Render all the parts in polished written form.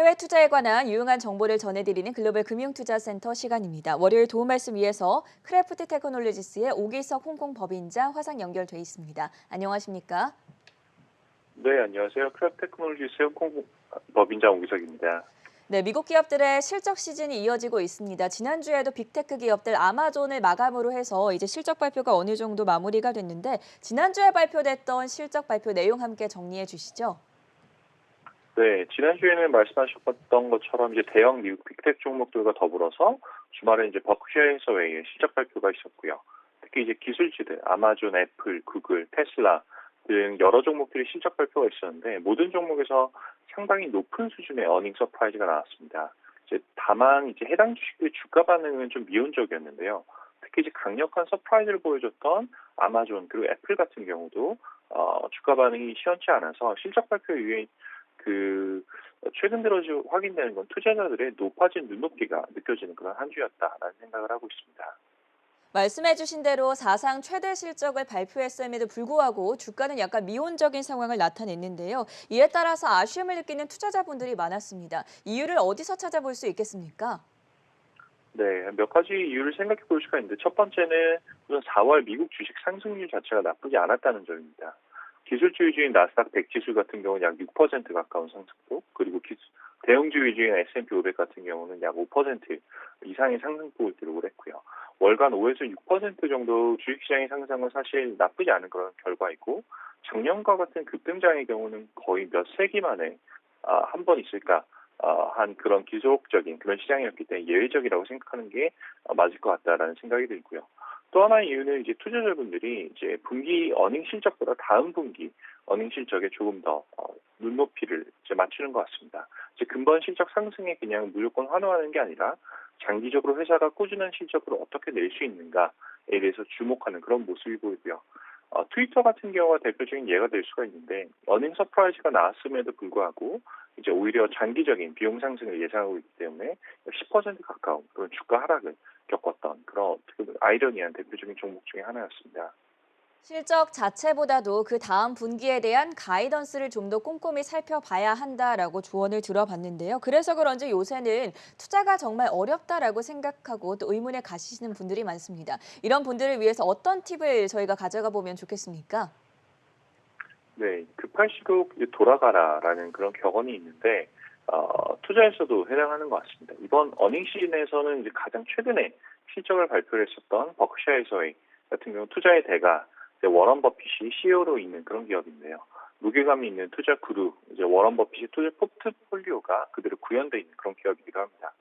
해외 투자에 관한 유용한 정보를 전해드리는 글로벌 금융투자센터 시간입니다. 월요일 도움 말씀 위해서 크래프트 테크놀로지스의 오기석 홍콩 법인장 화상 연결돼 있습니다. 안녕하십니까? 네, 안녕하세요. 크랩 테크놀로지스 홍콩 법인장 오기석입니다. 네, 미국 기업들의 실적 시즌이 이어지고 있습니다. 지난주에도 빅테크 기업들 아마존을 마감으로 해서 이제 실적 발표가 어느 정도 마무리가 됐는데 지난주에 발표됐던 실적 발표 내용 함께 정리해 주시죠. 네, 지난주에는 말씀하셨던 것처럼 이제 대형 미국 빅테크 종목들과 더불어서 주말에 이제 버크셔 해서웨이의 실적 발표가 있었고요. 특히 이제 기술주들, 아마존, 애플, 구글, 테슬라 등 여러 종목들이 실적 발표가 있었는데 모든 종목에서 상당히 높은 수준의 어닝 서프라이즈가 나왔습니다. 이제 다만 이제 해당 주식들의 주가 반응은 좀 미온적이었는데요. 특히 이제 강력한 서프라이즈를 보여줬던 아마존 그리고 애플 같은 경우도 주가 반응이 시원치 않아서 실적 발표 이후에 최근 들어 확인되는 건 투자자들의 높아진 눈높이가 느껴지는 그런 한 주였다라는 생각을 하고 있습니다. 말씀해 주신 대로 사상 최대 실적을 발표했음에도 불구하고 주가는 약간 미온적인 상황을 나타냈는데요. 이에 따라서 아쉬움을 느끼는 투자자분들이 많았습니다. 이유를 어디서 찾아볼 수 있겠습니까? 네, 몇 가지 이유를 생각해 볼 수가 있는데 첫 번째는 우선 4월 미국 주식 상승률 자체가 나쁘지 않았다는 점입니다. 기술주 위주인 나스닥 100 지수 같은 경우는 약 6% 가까운 상승폭, 그리고 대형주 위주인 S&P 500 같은 경우는 약 5% 이상의 상승폭을 기록을 했고요. 월간 5에서 6% 정도 주식시장의 상승은 사실 나쁘지 않은 그런 결과이고, 작년과 같은 급등장의 경우는 거의 몇 세기 만에 한 번 있을까 한 그런 기속적인 그런 시장이었기 때문에 예외적이라고 생각하는 게 맞을 것 같다라는 생각이 들고요. 또 하나의 이유는 이제 투자자분들이 이제 분기 어닝 실적보다 다음 분기 어닝 실적에 조금 더 눈높이를 이제 맞추는 것 같습니다. 이제 근본 실적 상승에 그냥 무조건 환호하는 게 아니라 장기적으로 회사가 꾸준한 실적으로 어떻게 낼 수 있는가에 대해서 주목하는 그런 모습이 보이고요. 트위터 같은 경우가 대표적인 예가 될 수가 있는데 어닝 서프라이즈가 나왔음에도 불구하고 이제 오히려 장기적인 비용 상승을 예상하고 있기 때문에 10% 가까운 그런 주가 하락을 겪었던 그런 어떻게 보면 아이러니한 대표적인 종목 중에 하나였습니다. 실적 자체보다도 그 다음 분기에 대한 가이던스를 좀 더 꼼꼼히 살펴봐야 한다라고 조언을 들어봤는데요. 그래서 그런지 요새는 투자가 정말 어렵다라고 생각하고 또 의문에 가시는 분들이 많습니다. 이런 분들을 위해서 어떤 팁을 저희가 가져가 보면 좋겠습니까? 네, 급할수록 이제 돌아가라라는 그런 격언이 있는데 투자에서도 해당하는 것 같습니다. 이번 어닝 시즌에서는 이제 가장 최근에 실적을 발표를 했었던 버크셔 해서웨이 같은 경우 투자의 대가 이제 워런 버핏이 CEO로 있는 그런 기업인데요. 무게감이 있는 투자 구루, 이제 워런 버핏의 투자 포트폴리오가 그대로 구현되어 있는 그런 기업이기도 합니다.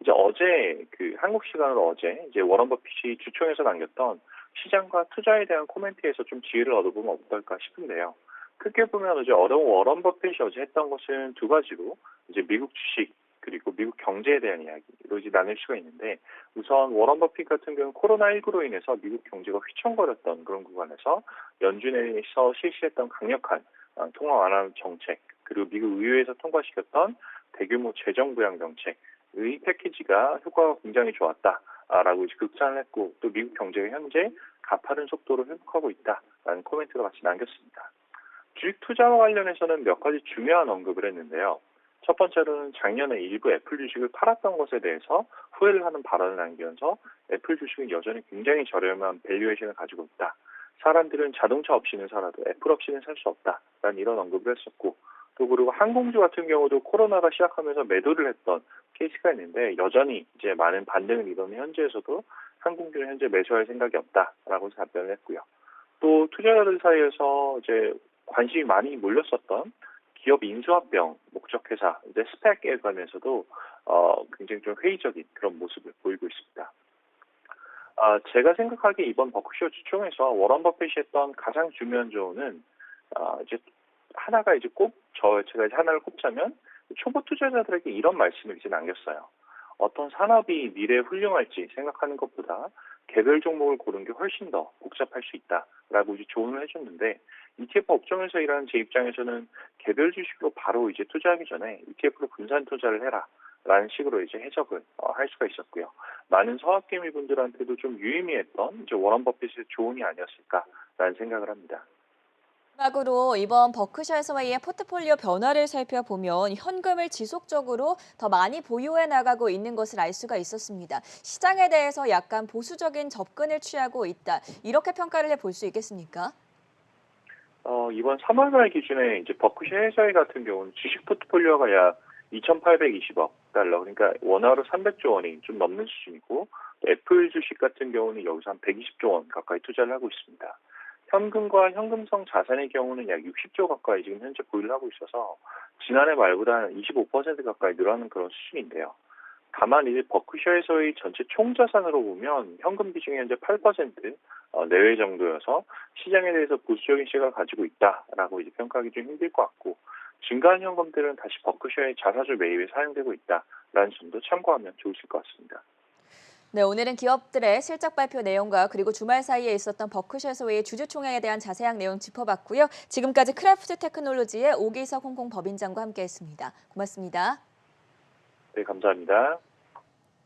이제 어제 한국 시간으로 어제 이제 워런 버핏이 주총에서 남겼던 시장과 투자에 대한 코멘트에서 좀 지혜를 얻어보면 어떨까 싶은데요. 크게 보면 이제 어려운 워런 버핏이 어제 했던 것은 두 가지로 이제 미국 주식 그리고 미국 경제에 대한 이야기로 이제 나눌 수가 있는데, 우선 워런 버핏 같은 경우는 코로나19로 인해서 미국 경제가 휘청거렸던 그런 구간에서 연준에서 실시했던 강력한 통화 완화 정책, 그리고 미국 의회에서 통과시켰던 대규모 재정 부양 정책의 패키지가 효과가 굉장히 좋았다라고 이제 극찬을 했고, 또 미국 경제가 현재 가파른 속도로 회복하고 있다라는 코멘트를 같이 남겼습니다. 주식 투자와 관련해서는 몇 가지 중요한 언급을 했는데요. 첫 번째로는 작년에 일부 애플 주식을 팔았던 것에 대해서 후회를 하는 발언을 남기면서 애플 주식은 여전히 굉장히 저렴한 밸류에이션을 가지고 있다. 사람들은 자동차 없이는 살아도 애플 없이는 살 수 없다라는 이런 언급을 했었고, 또 그리고 항공주 같은 경우도 코로나가 시작하면서 매도를 했던 케이스가 있는데 여전히 이제 많은 반등을 이루는 현재에서도 항공주는 현재 매수할 생각이 없다라고 답변을 했고요. 또 투자자들 사이에서 이제 관심이 많이 몰렸었던 기업 인수합병 목적 회사 이제 스펙에 관해서도 굉장히 좀 회의적인 그런 모습을 보이고 있습니다. 제가 생각하기에 이번 버크셔 주총에서 워런 버핏이 했던 가장 중요한 조언은 이제 하나가 이제 제가 이제 하나를 꼽자면 초보 투자자들에게 이런 말씀을 이제 남겼어요. 어떤 산업이 미래에 훌륭할지 생각하는 것보다 개별 종목을 고른 게 훨씬 더 복잡할 수 있다라고 이제 조언을 해줬는데, ETF 업종에서 일하는 제 입장에서는 개별 주식으로 바로 이제 투자하기 전에 ETF로 분산 투자를 해라라는 식으로 이제 해석을 할 수가 있었고요. 많은 서학개미 분들한테도 좀 유의미했던 이제 워런 버핏의 조언이 아니었을까라는 생각을 합니다. 마지막으로 이번 버크셔 해서웨이의 포트폴리오 변화를 살펴보면 현금을 지속적으로 더 많이 보유해 나가고 있는 것을 알 수가 있었습니다. 시장에 대해서 약간 보수적인 접근을 취하고 있다. 이렇게 평가를 해볼 수 있겠습니까? 이번 3월 말 기준에 이제 버크셔 해서웨이 같은 경우는 주식 포트폴리오가 약 2,820억 달러, 그러니까 원화로 300조 원이 좀 넘는 수준이고, 또 애플 주식 같은 경우는 여기서 한 120조 원 가까이 투자를 하고 있습니다. 현금과 현금성 자산의 경우는 약 60조 가까이 지금 현재 보유를 하고 있어서 지난해 말보다 한 25% 가까이 늘어나는 그런 수준인데요. 다만 이제 버크셔에서의 전체 총자산으로 보면 현금 비중이 현재 8% 내외 정도여서 시장에 대해서 보수적인 시각을 가지고 있다라고 이제 평가하기 좀 힘들 것 같고, 증가한 현금들은 다시 버크셔의 자사주 매입에 사용되고 있다라는 점도 참고하면 좋으실 것 같습니다. 네, 오늘은 기업들의 실적 발표 내용과 그리고 주말 사이에 있었던 버크셔 해서웨이 주주총회에 대한 자세한 내용 짚어봤고요. 지금까지 크래프트 테크놀로지의 오기석 홍콩 법인장과 함께했습니다. 고맙습니다. 네, 감사합니다.